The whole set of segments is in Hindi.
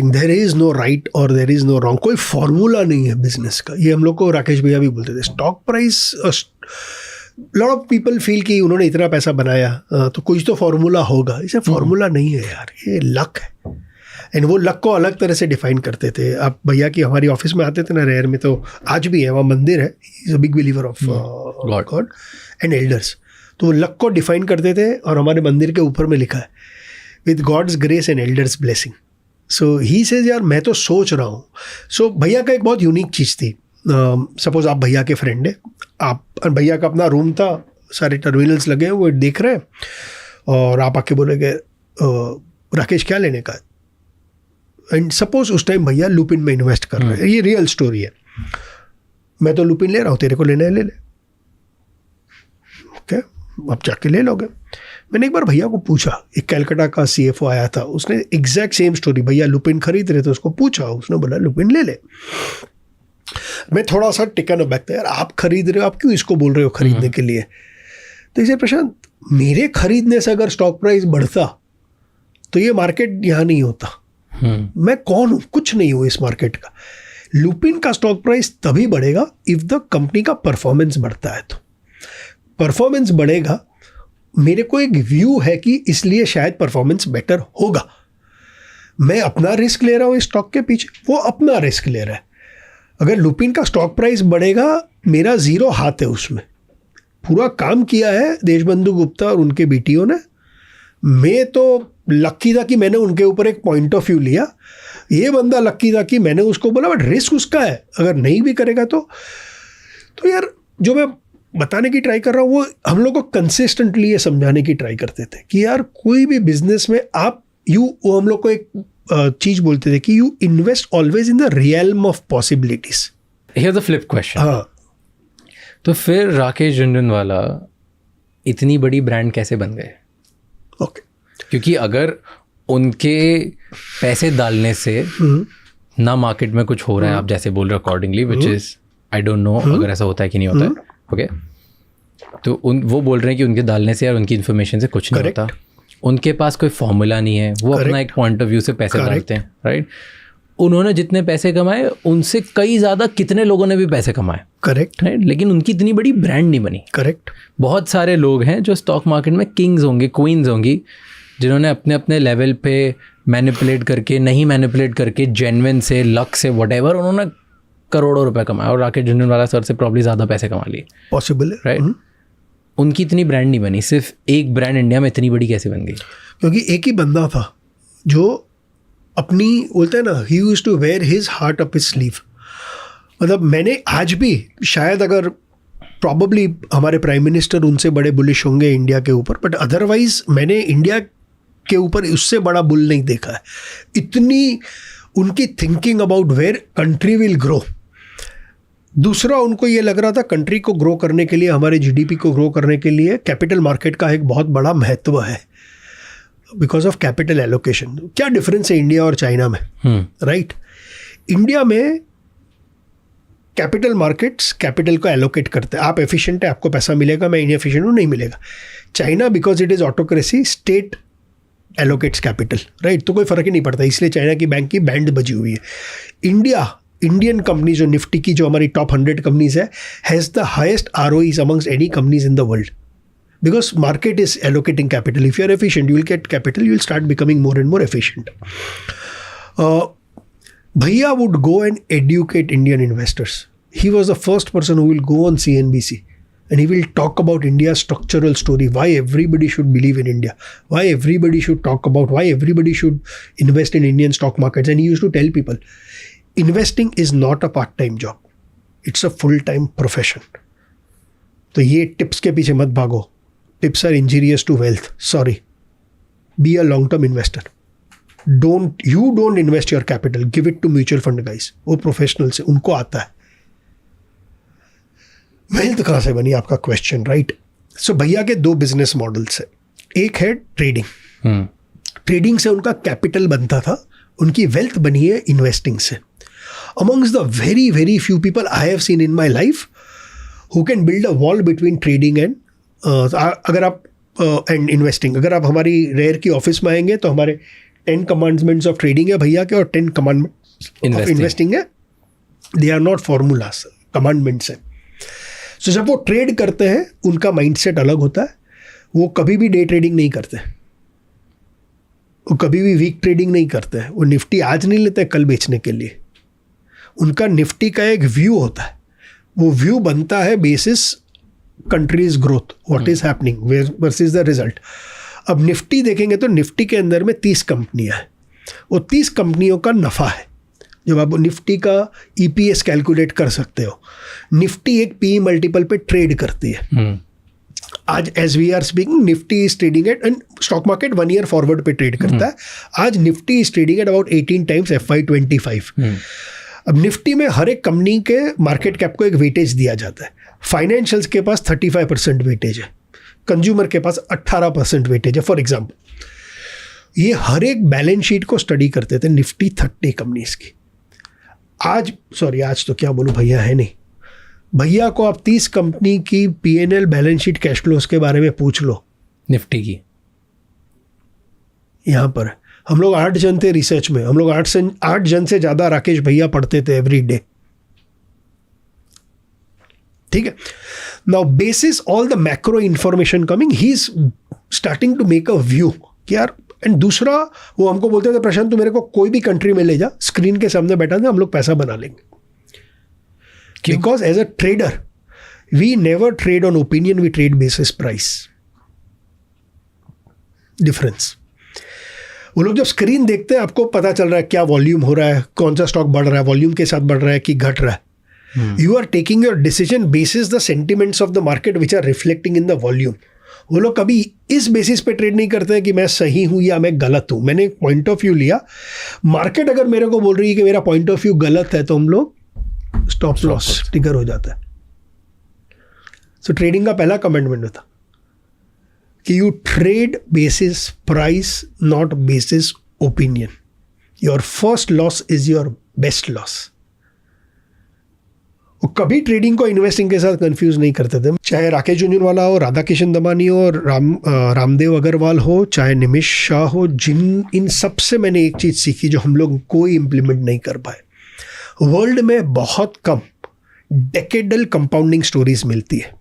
देयर इज नो राइट और देयर इज नो रॉन्ग, कोई फॉर्मूला नहीं है बिजनेस का। ये हम लोग को राकेश भैया भी बोलते थे, stock price, lot of people feel कि उन्होंने इतना पैसा बनाया तो कुछ तो फॉर्मूला होगा। इसे फॉर्मूला नहीं है यार, ये लक है। एंड वो लक को अलग तरह से डिफाइन करते थे। आप भैया की हमारी ऑफिस में आते थे ना रेयर में, तो आज भी है, वहाँ मंदिर है, is a big believer of God and elders. तो वो लक को डिफाइन करते थे और हमारे मंदिर के ऊपर में लिखा है with God's grace and elders blessing. So he says यार मैं तो सोच रहा हूँ। सो भैया का एक बहुत यूनिक चीज़ थी। सपोज आप भैया के फ्रेंड है, आप भैया का अपना रूम था, सारे टर्मिनल्स लगे हैं, वो देख रहे हैं, और आप आके बोलेंगे राकेश क्या लेने का है। एंड सपोज उस टाइम भैया लुपिन में इन्वेस्ट कर रहे हैं, ये रियल स्टोरी है, मैं तो लुपिन ले रहा हूँ, तेरे को लेना है ले ले, ओके आप जाके ले लोगे। मैंने एक बार भैया को पूछा, एक कलकत्ता का CFO आया था, उसने एग्जैक्ट सेम स्टोरी, भैया लुपिन खरीद रहे थे, उसको पूछा, उसने बोला लुपिन ले ले। मैं थोड़ा सा टिकन अबैक था, यार आप खरीद रहे हो, आप क्यों इसको बोल रहे हो खरीदने के लिए। तो इसे प्रशांत, मेरे खरीदने से अगर स्टॉक प्राइस बढ़ता तो ये मार्केट यहाँ नहीं होता। मैं कौन हूँ, कुछ नहीं हूँ इस मार्केट का। लुपिन का स्टॉक प्राइस तभी बढ़ेगा इफ द कंपनी का परफॉर्मेंस बढ़ता है। तो परफॉर्मेंस बढ़ेगा, मेरे को एक व्यू है कि इसलिए शायद परफॉर्मेंस बेटर होगा। मैं अपना रिस्क ले रहा हूँ इस स्टॉक के पीछे, वो अपना रिस्क ले रहा है। अगर लुपिन का स्टॉक प्राइस बढ़ेगा, मेरा जीरो हाथ है उसमें। पूरा काम किया है देशबंधु गुप्ता और उनके BTO ने। मैं तो लक्की था कि मैंने उनके ऊपर एक पॉइंट ऑफ व्यू लिया, ये बंदा लक्की था कि मैंने उसको बोला, बट रिस्क उसका है, अगर नहीं भी करेगा तो यार जो मैं बताने की ट्राई कर रहा हूँ, वो हम लोग को कंसिस्टेंटली ये समझाने की ट्राई करते थे कि यार कोई भी बिजनेस में आप वो हम लोग को एक चीज बोलते थे कि you invest always in the realm of possibilities. Here the flip question. हाँ, तो फिर राकेश झुनझुनवाला इतनी बड़ी ब्रांड कैसे बन गए? ओके, क्योंकि अगर उनके पैसे डालने से ना मार्केट में कुछ हो रहा है, आप जैसे बोल रहे हो accordingly, which is I don't know अगर ऐसा होता है कि नहीं होता है, ओके, तो वो बोल रहे हैं कि उनके डालने से या उनकी इन्फॉर्मेशन से कुछ नहीं होता। उनके पास कोई फॉर्मूला नहीं है, वो अपना एक पॉइंट ऑफ व्यू से पैसे डालते हैं, राइट। उन्होंने जितने पैसे कमाए उनसे कई ज़्यादा कितने लोगों ने भी पैसे कमाए, करेक्ट, राइट, लेकिन उनकी इतनी बड़ी ब्रांड नहीं बनी। करेक्ट। बहुत सारे लोग हैं जो स्टॉक मार्केट में किंग्स होंगे, क्वींस होंगी, जिन्होंने अपने अपने लेवल पे मैनिपुलेट करके, नहीं मैनिपुलेट करके, जेन्युइन से, लक से, व्हाटएवर, उन्होंने करोड़ों रुपए कमाए, और राकेश झुनझुनवाला सर से प्रॉब्ली ज़्यादा पैसे कमा लिए। पॉसिबल है, राइट। उनकी इतनी ब्रांड नहीं बनी, सिर्फ एक ब्रांड इंडिया में इतनी बड़ी कैसे बन गई? क्योंकि एक ही बंदा था जो अपनी, बोलते हैं ना, he used to wear his heart up his sleeve. मतलब मैंने आज भी शायद, अगर प्रॉबली हमारे प्राइम मिनिस्टर उनसे बड़े बुलिश होंगे इंडिया के ऊपर, बट अदरवाइज मैंने इंडिया के ऊपर उससे बड़ा बुल नहीं देखा है। इतनी उनकी thinking about where country will grow. दूसरा, उनको ये लग रहा था कंट्री को ग्रो करने के लिए, हमारे GDP को ग्रो करने के लिए कैपिटल मार्केट का एक बहुत बड़ा महत्व है, बिकॉज ऑफ कैपिटल एलोकेशन। क्या डिफरेंस है इंडिया और चाइना में, राइट? इंडिया में कैपिटल मार्केट्स कैपिटल को एलोकेट करते हैं। आप एफिशिएंट है, आपको पैसा मिलेगा, मैं इनएफिशिएंट हूँ, नहीं मिलेगा। China, because it is autocracy, state allocates capital, right? तो कोई फ़र्क ही नहीं पड़ता, इसलिए चाइना की बैंक की बैंड बजी हुई है। इंडियन कंपनी जो निफ्टी की, जो हमारी टॉप 100 कंपनीज है, has the highest ROEs amongst any companies in the world, because market is allocating capital. If you are efficient, you will get capital, you will start becoming more and more efficient. Bhaiya would go and educate Indian investors. He was the first person who will go on CNBC and he will talk about India's structural story, why everybody should believe in India, why everybody should talk about, why everybody should invest in Indian stock markets. And he used to tell people, investing is not a part-time job. It's a full-time profession. तो ये टिप्स के पीछे मत भागो. Tips are injurious to wealth. Sorry. Be a long-term investor. You don't invest your capital. Give it to mutual fund guys. वो professionals है, उनको आता है. Wealth कहाँ से बनी, आपका question, right? So भैया के 2 business models है. एक है trading. Trading से उनका capital बनता था, उनकी wealth बनी है investing से. Amongst the very, very few people I have seen in my life who can build a wall between trading and अगर आप एंड इन्वेस्टिंग, अगर आप हमारी रेयर की ऑफिस में आएंगे तो हमारे 10 कमांडमेंट्स ऑफ ट्रेडिंग है भैया के और 10 कमांडमेंट्स ऑफ इन्वेस्टिंग है. They are not formulas, commandments है. सो जब वो ट्रेड करते हैं उनका माइंडसेट अलग होता है. वो कभी भी डे ट्रेडिंग नहीं करते, वो कभी भी वीक ट्रेडिंग नहीं करते हैं. वो निफ्टी आज नहीं लेते कल बेचने के लिए. उनका निफ्टी का एक व्यू होता है, वो व्यू बनता है basis countries growth, what is happening versus the result. अब निफ्टी देखेंगे तो निफ्टी के अंदर में 30 कंपनियां हैं. वो 30 कंपनियों का नफ़ा है. जब आप निफ्टी का EPS कैलकुलेट कर सकते हो, निफ्टी एक PE मल्टीपल पे ट्रेड करती है. आज as we are speaking Nifty is trading at, and stock market 1 year forward पे ट्रेड करता है. आज Nifty is trading at about 18 times FY25. अब निफ्टी में हर एक कंपनी के मार्केट कैप को एक वेटेज दिया जाता है. फाइनेंशियल्स के पास 35% वेटेज है, कंज्यूमर के पास 18% वेटेज है. फॉर एग्जाम्पल, ये हर एक बैलेंस शीट को स्टडी करते थे निफ्टी 30 कंपनीज की. आज तो क्या बोलूँ भैया है नहीं. भैया को आप 30 कंपनी की P&L balance sheet cash flows के बारे में पूछ लो निफ्टी की. यहाँ पर हम लोग 8 जन थे रिसर्च में, हम लोग 8 जन से ज़्यादा राकेश भैया पढ़ते थे एवरी डे. ठीक है. Now basis all the macro information coming, he is starting to make a view कि यार. एंड दूसरा, वो हमको बोलते थे प्रशांत तू मेरे को कोई भी कंट्री में ले जा, स्क्रीन के सामने बैठा था, हम लोग पैसा बना लेंगे. Because as a trader we never trade on opinion, we trade basis price. Difference. वो लोग जब स्क्रीन देखते हैं आपको पता चल रहा है क्या वॉल्यूम हो रहा है, कौन सा स्टॉक बढ़ रहा है, वॉल्यूम के साथ बढ़ रहा है कि घट रहा है. You are taking your decision basis the sentiments of the market which are reflecting in the volume. वो लोग कभी इस बेसिस पे ट्रेड नहीं करते हैं कि मैं सही हूं या मैं गलत हूं. मैंने एक पॉइंट ऑफ व्यू लिया, मार्केट अगर मेरे को बोल रही है कि मेरा पॉइंट ऑफ व्यू गलत है तो हम लोग स्टॉप लॉस ट्रिगर हो जाता है. सो ट्रेडिंग का पहला कमेंटमेंट था कि you trade basis price, not basis opinion. Your first loss is your best loss. वो कभी ट्रेडिंग को इन्वेस्टिंग के साथ कंफ्यूज नहीं करते थे. चाहे राकेश झुंझुनवाला हो, राधा किशन दमानी हो, रामदेव अग्रवाल हो, चाहे निमिष शाह हो, इन सब से मैंने एक चीज़ सीखी जो हम लोग कोई इम्प्लीमेंट नहीं कर पाए. वर्ल्ड में बहुत कम डेकेडल कंपाउंडिंग स्टोरीज मिलती है.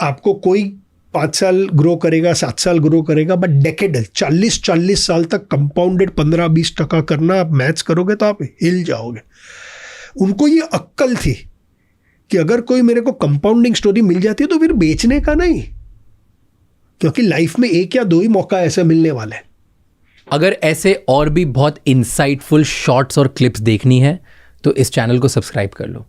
आपको कोई 5 साल ग्रो करेगा, 7 साल ग्रो करेगा, बट डेकेडल 40 साल तक कंपाउंडेड 15-20% करना, आप मैथ्स करोगे तो आप हिल जाओगे. उनको ये अक्कल थी कि अगर कोई मेरे को कंपाउंडिंग स्टोरी मिल जाती है तो फिर बेचने का नहीं, क्योंकि लाइफ में 1 या 2 ही मौका ऐसे मिलने वाले हैं. अगर ऐसे और भी बहुत इंसाइटफुल शॉर्ट्स और क्लिप्स देखनी है तो इस चैनल को सब्सक्राइब कर लो.